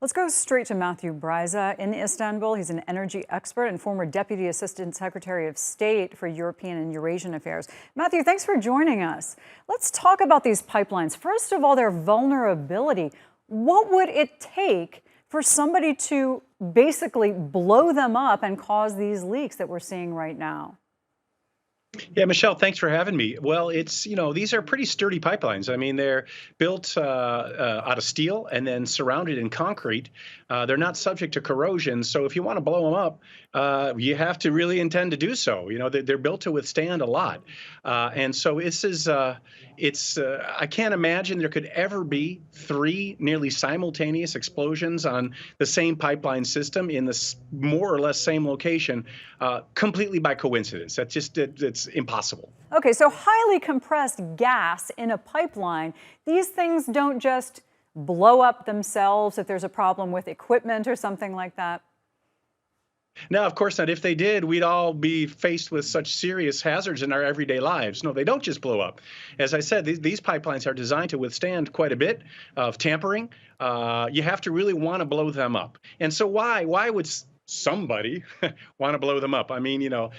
Let's go straight to Matthew Bryza in Istanbul. He's an energy expert and former Deputy Assistant Secretary of State for European and Eurasian Affairs. Matthew, thanks for joining us. Let's talk about these pipelines. First of all, their vulnerability. What would it take for somebody to basically blow them up and cause these leaks that we're seeing right now? Yeah, Michelle, thanks for having me. Well, these are pretty sturdy pipelines. I mean, they're built out of steel and then surrounded in concrete. They're not subject to corrosion. So if you want to blow them up, you have to really intend to do so. They're built to withstand a lot. And so I can't imagine there could ever be three nearly simultaneous explosions on the same pipeline system in the more or less same location, completely by coincidence. It's impossible. Okay, so highly compressed gas in a pipeline, these things don't just blow up themselves if there's a problem with equipment or something like that? No, of course not. If they did, we'd all be faced with such serious hazards in our everyday lives. No, they don't just blow up. As I said, these pipelines are designed to withstand quite a bit of tampering. You have to really want to blow them up. And so why would somebody want to blow them up? I mean, the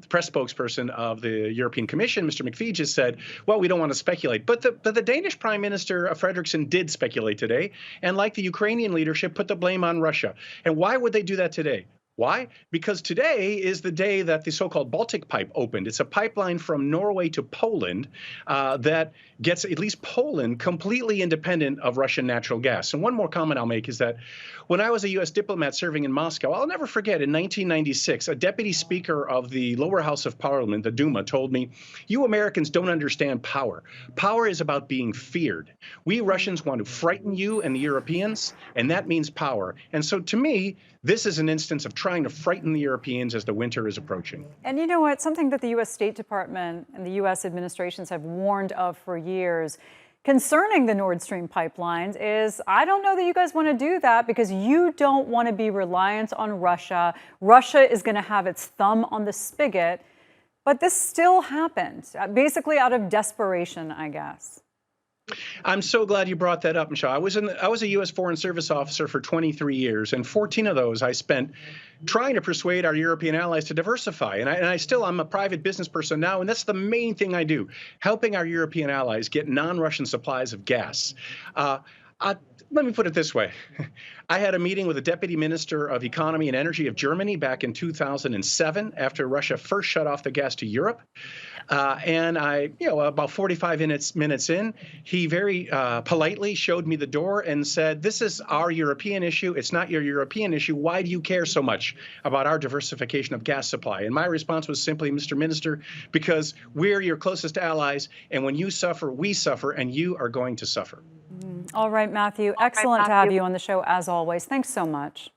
press spokesperson of the European Commission, Mr. McPhee, just said, well, we don't want to speculate. But the Danish Prime Minister Frederiksen did speculate today, and like the Ukrainian leadership, put the blame on Russia. And why would they do that today? Why? Because today is the day that the so-called Baltic Pipe opened. It's a pipeline from Norway to Poland that gets at least Poland completely independent of Russian natural gas. And one more comment I'll make is that when I was a U.S. diplomat serving in Moscow, I'll never forget, in 1996, a deputy speaker of the lower house of parliament, the Duma, told me, you Americans don't understand power. Power is about being feared. We Russians want to frighten you and the Europeans, and that means power. And so to me, this is an instance of trying to frighten the Europeans as the winter is approaching. And you know what? Something that the U.S. State Department and the U.S. administrations have warned of for years concerning the Nord Stream pipelines is, I don't know that you guys want to do that because you don't want to be reliant on Russia. Russia is going to have its thumb on the spigot. But this still happened, basically out of desperation, I guess. I'm so glad you brought that up, Michelle. I was a U.S. Foreign Service officer for 23 years, and 14 of those I spent trying to persuade our European allies to diversify. And I'm a private business person now, and that's the main thing I do, helping our European allies get non-Russian supplies of gas. Let me put it this way. I had a meeting with the Deputy Minister of Economy and Energy of Germany back in 2007 after Russia first shut off the gas to Europe. And about 45 minutes in, he very politely showed me the door and said, this is our European issue. It's not your European issue. Why do you care so much about our diversification of gas supply? And my response was simply, Mr. Minister, because we're your closest allies. And when you suffer, we suffer, and you are going to suffer. All right, Matthew. Excellent to have you on the show as always. Thanks so much.